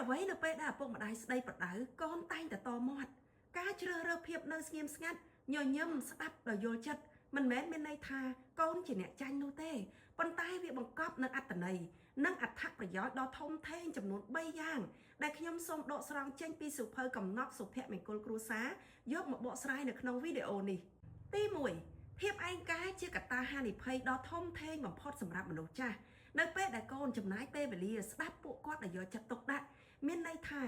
អ្វីនៅពេលដែលឪពុកម្ដាយស្ដីប្រដៅកូនតែងតែតមាត់ការជ្រើសរើសភាពនៅស្ងៀមស្ងាត់ញញឹមស្ដាប់ដោយយល់ចិត្តមិនមែនមានន័យថាកូនជាអ្នកចាញ់នោះទេប៉ុន្តែវាបង្កប់នូវអត្ថន័យនិងអត្ថប្រយោជន៍ដ៏ធំធេងចំនួន3យ៉ាងដែលខ្ញុំសូមដកស្រង់ចេញពីសៀវភៅកំណត់សុភមង្គលគ្រួសារយកមកបកស្រាយនៅក្នុងវីដេអូនេះទី1ភាពឯកាជាកត្តាហានិភ័យដ៏ធំធេងបំផុតសម្រាប់មនុស្សចាស់នៅពេលដែលកូនចំណាយពេលវេលាស្ដាប់ពួកគាត់ដោយយកចិត្តទុកដាក់មានន័យថា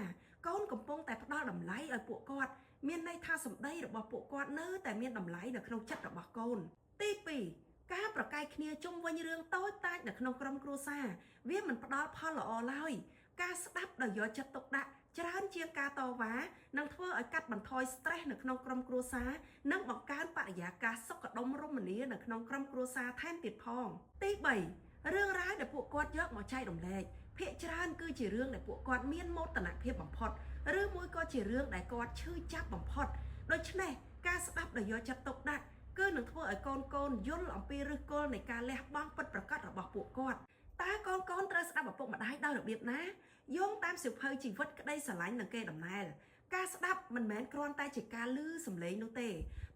កូនកំពុងតែផ្ដល់តម្លៃឲ្យពួកគាត់មានន័យថាសម្ដីរបស់ពួកគាត់នៅតែមានតម្លៃនៅក្នុងចិត្តរបស់កូនទី2ការប្រកែកគ្នាជុំវិញរឿងតូចតាចនៅក្នុងក្រុមគ្រួសារវាមិនផ្ដល់ផលល្អឡើយការស្ដាប់ដោយយកចិត្តទុកដាក់ច្រើនជាងការតវ៉ានឹងធ្វើឲ្យកាត់បន្ថយ stress នៅក្នុងក្រុមគ្រួសារនិងបង្កើនបរិយាកាសសុខដុមរមនានៅក្នុងក្រុមគ្រួសារថែមទៀតផងទី3រឿងរ៉ាវដែលពួកគាត់យកមកចែករំលែកភាគច្រើនគឺជារឿងដែលពួកគាត់មានមោទនភាពបំផុតឬមួយក៏ជារឿងដែលគាត់ឈឺចាប់បំផុតដូច្នេះការស្ដាប់ដោយយកចិត្តទុកដាក់គឺនឹងធ្វើឲ្យកូនយល់អំពីឫសគល់នៃការលះបង់ពិតប្រាកដរបស់ពួកគាត់តើកូនត្រូវស្ដាប់ឪពុកម្ដាយដោយរបៀបណាយោងតាមសៀវភៅជីវិតក្តីស្រឡាញ់និងកេរដំណែលការស្ដាប់មិនមែនគ្រាន់តែជាការឮសំឡេងនោះទេ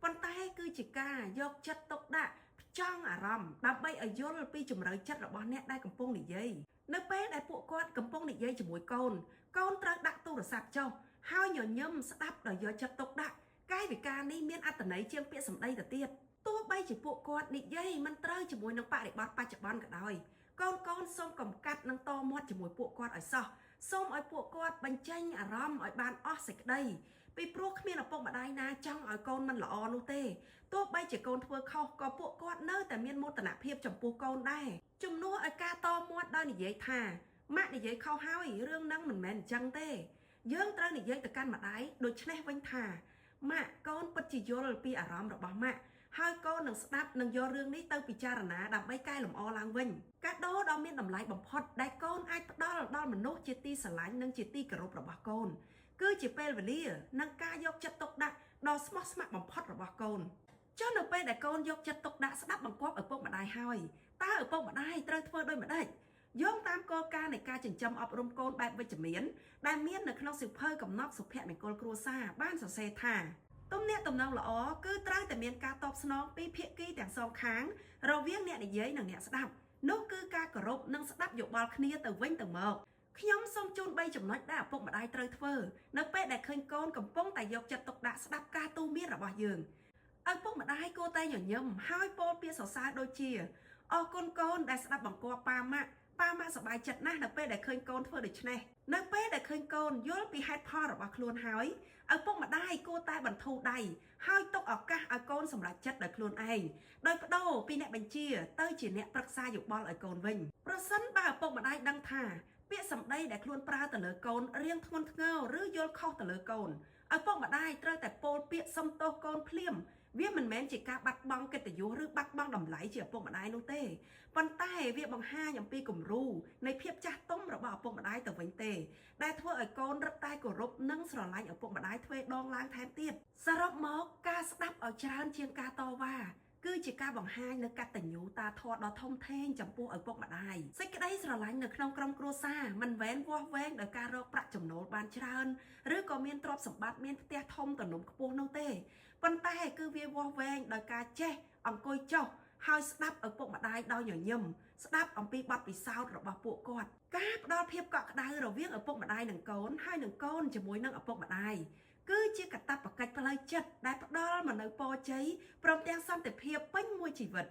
ប៉ុន្តែគឺជាការយកចិត្តទុកដាក់ផ្ចង់អារម្មណ៍ដើម្បីឲ្យយល់ពីជំរឿចិត្តរបស់អ្នកដែលកំពុងនិយាយនៅពេលដែលពួកគាត់កំពុងនិយាយជាមួយកូនត្រូវដាក់ទូរស័ព្ទចុះហើយញញឹមស្ដាប់ដោយយកចិត្តទុកដាក់កាយវិការនេះមានអត្ថន័យជាងពាក្យសម្ដីទៅទៀតទោះបីជាពួកគាត់និយាយមិនត្រូវជាមួយនឹងបរិបទបច្ចុប្បន្នក៏ដោយកូនសូមកំកាត់និងតមាត់ជាមួយពួកគាត់ឲ្យសោះសូមឲ្យពួកគាត់បញ្ចេញអារម្មណ៍ឲ្យបានអស់សេចក្តីពីព្រោះគ្មានឪពុកម្ដាយណាចង់ឲ្យកូនមិនល្អនោះទេទោះបីជាកូនធ្វើខុសក៏ពួកគាត់នៅតែមានមោទនភាពចំពោះកូនដែរជំនួសឲ្យការតមាត់ដោយនិយាយថាម៉ាក់និយាយខុសហើយរឿងហ្នឹងមិនមែនអញ្ចឹងទេយើងត្រូវនិយាយទៅកាន់ម្ដាយដូច្នេះវិញថាម៉ាក់កូនពិតជាយល់ពីអារម្មណ៍របស់ម៉ាក់ហើយកូននឹងស្ដាប់និងយករឿងនេះទៅពិចារណាដើម្បីកែលម្អឡើងវិញកាដូដ៏មានតម្លៃបំផុតដែលកូនអាចផ្ដល់ដល់មនុស្សជាទីស្រឡាញ់និងជាទីគោរពរបស់កូនគឺជាពេលវេលានិងការយកចិត្តទុកដាក់ដ៏ស្មោះស្ម័គ្របំផុតរបស់កូនចុះនៅពេលដែលកូនយកចិត្តទុកដាក់ស្ដាប់បង្គាប់ឪពុកម្ដាយហើយតើឪពុកម្ដាយត្រូវធ្វើដូចម្ដេចយោងតាមគោលការណ៍នៃការចិញ្ចឹមអប់រំកូនបែបវិជ្ជមានដែលមាននៅក្នុងសៀវភៅកំណត់សុភមង្គលគ្រួសារបានសរសេរថាទំនាក់ទំនងល្អគឺត្រូវតែមានការតបស្នងពីភាគីទាំងសងខាងរវាងអ្នកនិយាយនិងអ្នកស្ដាប់នោះគឺការគោរពនិងស្ដាប់យោបល់គ្នាទៅវិញទៅមកខ្ញុំសូមជូន3ចំណុចដែលឪពុកម្ដាយត្រូវធ្វើនៅពេលដែលឃើញកូនកំពុងតែយកចិត្តទុកដាក់ស្ដាប់ការទូន្មានរបស់យើងឪពុកម្ដាយគួរតែញញឹមហើយពោលពាក្យសរសើរដូចជាអរគុណកូនដែលស្ដាប់បង្គាប់ប៉ាម៉ាក់សប្បាយចិត្តណាស់នៅពេលដែលឃើញកូនធ្វើដូច្នេះនៅពេលដែលឃើញកូនយល់ពីហេតុផលរបស់ខ្លួនហើយឪពុកម្ដាយគួរតែបន្ធូរដៃហើយទុកឱកាសឲ្យកូនសម្រេចចិត្តដោយខ្លួនឯងដោយបដូរពីអ្នកបញ្ជាទៅជាអ្នកប្រឹក្សាយោបល់ឲ្យកូនវិញប្រសិនបើឪពុកម្ដាយដឹងថាពាក្យសម្ដីដែលខ្លួនប្រើទៅលើកូនរៀងធ្ងន់ធ្ងរឬយល់ខុសទៅលើកូនឪពុកម្ដាយត្រូវតែពោលពាក្យសុំទោសកូនភ្លាមវាមិនមែនជាការបាត់បង់កិត្តិយសឬបាត់បង់តម្លៃជាឪពុកម្ដាយនោះទេប៉ុន្តែវាបង្ហាញអំពីគំរូនៃភាពចាស់ទុំរបស់ឪពុកម្ដាយទៅវិញទេដែលធ្វើឲ្យកូនរឹតតែគោរពនិងស្រឡាញ់ឪពុកម្ដាយទ្វេដងឡើងថែមទៀតសរុបមកការស្ដាប់ឲ្យច្រើនជាងការតវ៉ាគឺជាការបង្ហាញនូវកតញ្ញូតាធម៌ដ៏ធំធេងចំពោះឪពុកម្ដាយសេចក្តីស្រឡាញ់នៅក្នុងក្រុមគ្រួសារមិនមែនវាស់វែងដោយការរកប្រាក់ចំណូលបានច្រើនឬក៏មានទ្រព្យសម្បត្តិមានផ្ទះធំទំនំខ្ពស់នោះទេប៉ុន្តែគឺវាវាស់វែងដោយការចេះអង្គុយចុះហើយស្ដាប់ឪពុកម្ដាយដោយញញឹមស្ដាប់អំពីបទពិសោធន៍របស់ពួកគាត់ការផ្ដល់ភាពកក់ក្ដៅរវាងឪពុកម្ដាយនិងកូនហើយនិងកូនជាមួយនឹងឪពុកម្ដាយគឺជាកាតព្វកិច្ចផ្លូវចិត្តដែលផ្ដល់មកនូវពរជ័យព្រមទាំងសន្តិភាពពេញមួយជីវិត